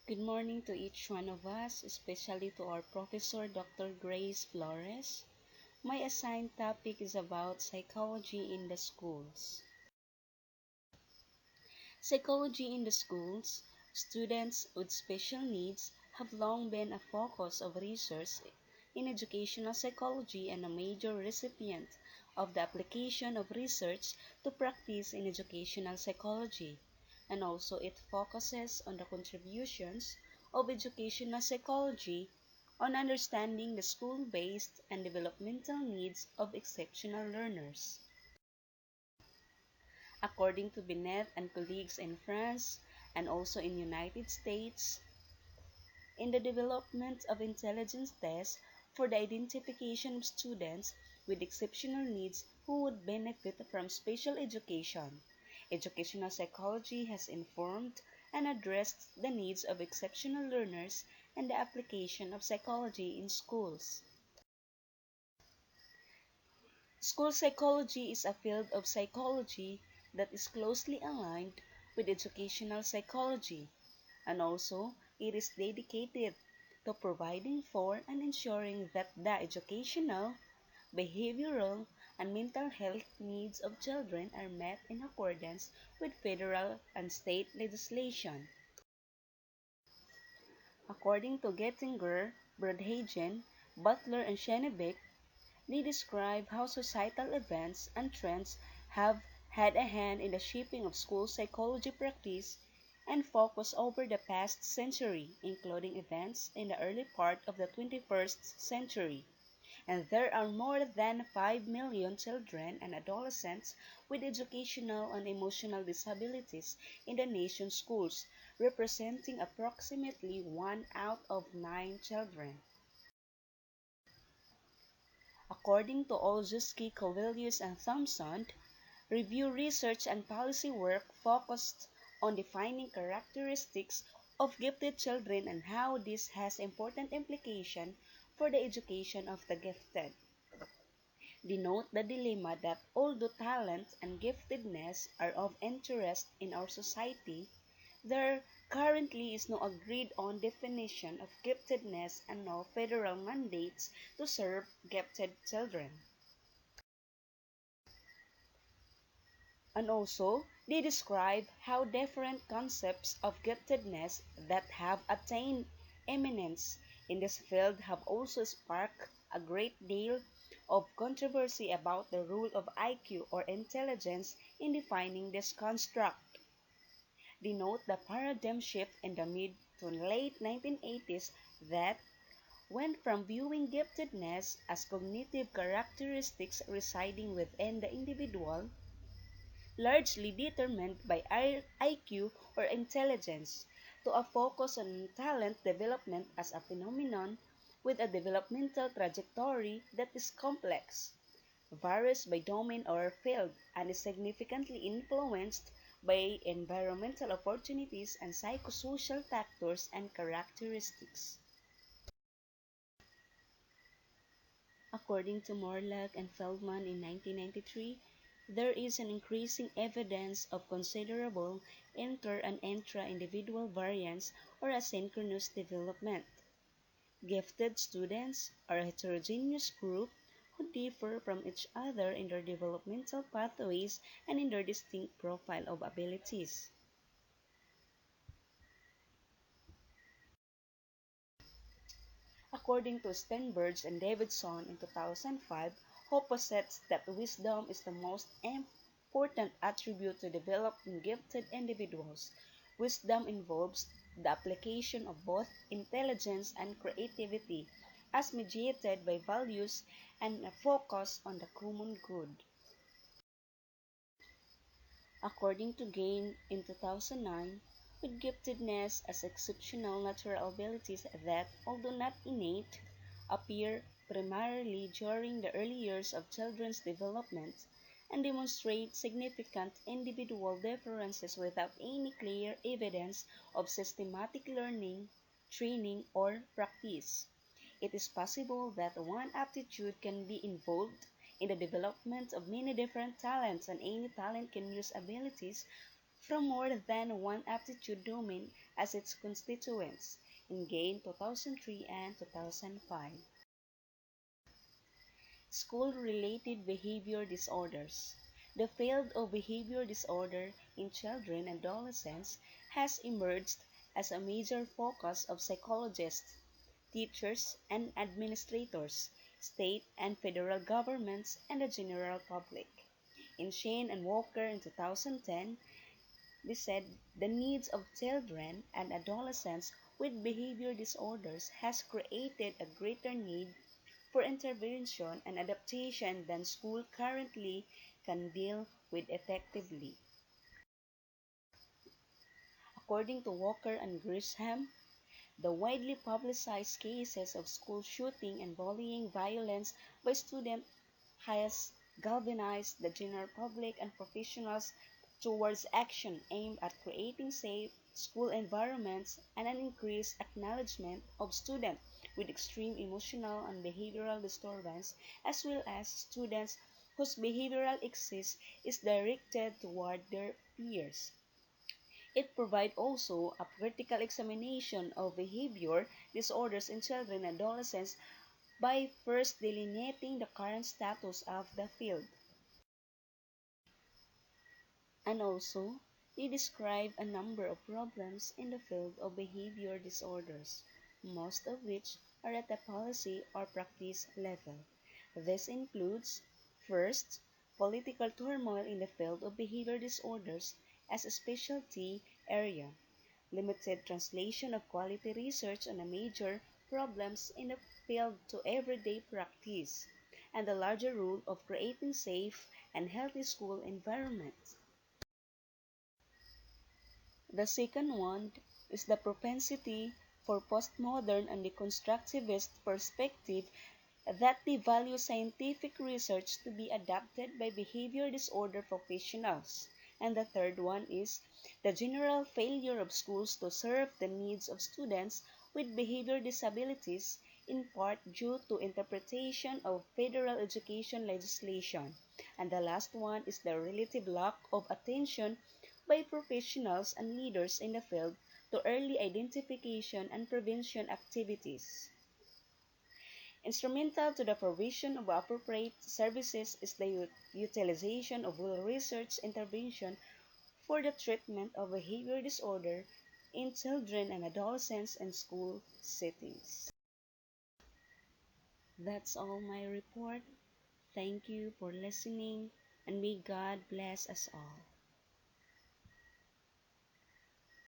Good morning to each one of us, especially to our Professor Dr. Grace Flores. My assigned topic is about psychology in the schools. Psychology in the schools, students with special needs have long been a focus of research in educational psychology and a major recipient of the application of research to practice in educational psychology. And also it focuses on the contributions of educational psychology on understanding the school-based and developmental needs of exceptional learners. According to Binet and colleagues in France and also in United States, in the development of intelligence tests for the identification of students with exceptional needs who would benefit from special education, educational psychology has informed and addressed the needs of exceptional learners and the application of psychology in schools. School psychology is a field of psychology that is closely aligned with educational psychology, and also it is dedicated to providing for and ensuring that the educational, behavioral, and mental health needs of children are met in accordance with federal and state legislation. According to Gettinger, Brodhagen, Butler, and Schienebeck, they describe how societal events and trends have had a hand in the shaping of school psychology practice and focus over the past century, including events in the early part of the 21st century. And there are more than 5 million children and adolescents with educational and emotional disabilities in the nation's schools, representing approximately 1 out of 9 children. According to Olszewski-Kubilius and Thomson, review research and policy work focused on defining characteristics of gifted children and how this has important implication for the education of the gifted. Denote the dilemma that although talent and giftedness are of interest in our society, there currently is no agreed-on definition of giftedness and no federal mandates to serve gifted children. And also, they describe how different concepts of giftedness that have attained eminence in this field have also sparked a great deal of controversy about the role of IQ or intelligence in defining this construct. Denote the paradigm shift in the mid to late 1980s that went from viewing giftedness as cognitive characteristics residing within the individual, largely determined by IQ or intelligence, to a focus on talent development as a phenomenon with a developmental trajectory that is complex, varies by domain or field, and is significantly influenced by environmental opportunities and psychosocial factors and characteristics. According to Morlock and Feldman in 1993, there is an increasing evidence of considerable inter- and intra-individual variance or asynchronous development. Gifted students are a heterogeneous group who differ from each other in their developmental pathways and in their distinct profile of abilities. According to Stenberg and Davidson in 2005, who posits that wisdom is the most important attribute to develop in gifted individuals. Wisdom involves the application of both intelligence and creativity as mediated by values and a focus on the common good. According to Gain in 2009, with giftedness as exceptional natural abilities that, although not innate, appear primarily during the early years of children's development and demonstrate significant individual differences without any clear evidence of systematic learning, training, or practice. It is possible that one aptitude can be involved in the development of many different talents, and any talent can use abilities from more than one aptitude domain as its constituents in GAIN 2003 and 2005. School-related behavior disorders. The field of behavior disorder in children and adolescents has emerged as a major focus of psychologists, teachers, and administrators, state and federal governments, and the general public. In Shane and Walker in 2010, they said the needs of children and adolescents with behavior disorders has created a greater need for intervention and adaptation than school currently can deal with effectively. According to Walker and Gresham, the widely publicized cases of school shooting and bullying violence by students has galvanized the general public and professionals towards action aimed at creating safe school environments and an increased acknowledgement of students with extreme emotional and behavioral disturbance, as well as students whose behavioral excess is directed toward their peers. It provides also a critical examination of behavior disorders in children and adolescents by first delineating the current status of the field. And also, they describe a number of problems in the field of behavior disorders, most of which are at the policy or practice level. This includes, first, political turmoil in the field of behavior disorders as a specialty area, limited translation of quality research on the major problems in the field to everyday practice, and the larger role of creating safe and healthy school environments. The second one is the propensity for postmodern and deconstructivist perspective that they value scientific research to be adapted by behavior disorder professionals. And the third one is the general failure of schools to serve the needs of students with behavior disabilities, in part due to interpretation of federal education legislation. And the last one is the relative lack of attention by professionals and leaders in the field to early identification and prevention activities. Instrumental to the provision of appropriate services is the utilization of well-researched intervention for the treatment of behavior disorder in children and adolescents in school settings. That's all my report. Thank you for listening, and may God bless us all.